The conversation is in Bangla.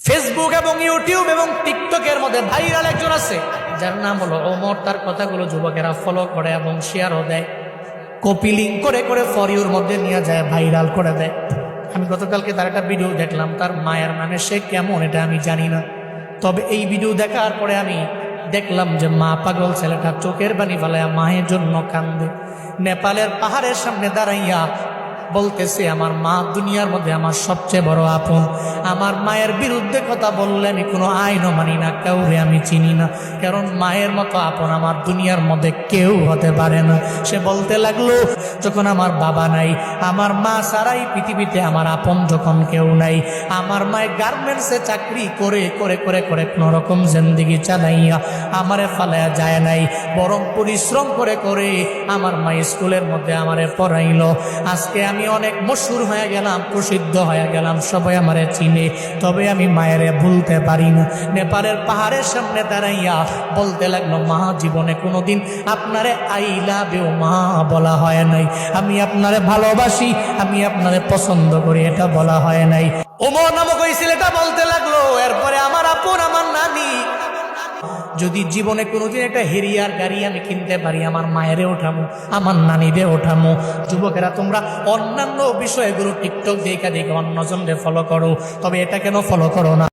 ফেসবুক এবং ইউটিউব এবং টিকটকের মধ্যে ভাইরাল একজন আছে যার নাম হলো ওমর। তার কথাগুলো যুবকেরা ফলো করে এবং শেয়ারও দেয়, কপি লিঙ্ক করে করে ফর ইউর মধ্যে নিয়ে যায়, ভাইরাল করে দেয়। আমি গতকালকে তার একটা ভিডিও দেখলাম, তার মায়ের মানে সে কেমন এটা আমি জানি না, তবে এই ভিডিও দেখার পরে আমি দেখলাম যে মা পাগল ছেলেটা চোখের পানি ফেলায়া মায়ের জন্য কান্দে। নেপালের পাহাড়ের সামনে দাঁড়াইয়া বলতেছে, আমার মা দুনিয়ার মধ্যে আমার সবচেয়ে বড় আপন। আমার মায়ের বিরুদ্ধে কথা বললে আমি কোনো আইনও মানি না, কাউরে আমি চিনি না, কারণ মায়ের মতো আপন আমার দুনিয়ার মধ্যে কেউ হতে পারে না। সে বলতে লাগলো, যখন আমার বাবা নাই, আমার মা ছাড়াই পৃথিবীতে আমার আপন যখন কেউ নাই, আমার মায়ের গার্মেন্টসে চাকরি করে করে করে করে কোনো রকম জিন্দেগি চালাইয়া আমারে ফালায়া যায় নাই, বরং পরিশ্রম করে করে আমার মা স্কুলের মধ্যে আমারে পড়াইলো। আজকে আমি অনেক মশহুর হয়ে গেলাম, প্রসিদ্ধ হয়ে গেলাম, সবাই আমারে চিনে, তবে আমি মায়েরে ভুলতে পারি না। নেপালের পাহাড়ের সামনে দাঁড়াইয়া বলতে লাগলো, মা জীবনে কোনোদিন আপনারে আই লাভ ইউ মা বলা হয় নাই, আমি আপনারে ভালোবাসি, আমি আপনারে পছন্দ করি, এটা বলা হয় নাই। ওমর নামক ওই ছেলেটা বলতে লাগলো, এরপরে আমার আপন আমার নানি, যদি জীবনে কোনোদিন একটা হেরিয়ার গাড়ি আমি কিনতে পারি, আমার মায়েরে ওঠামো, আমার নানিরে ওঠামো। যুবকেরা তোমরা অন্যান্য বিষয়গুলো টিকটক দেখা দেখে অন্যজনদের ফলো করো, তবে এটা কেন ফলো করো না?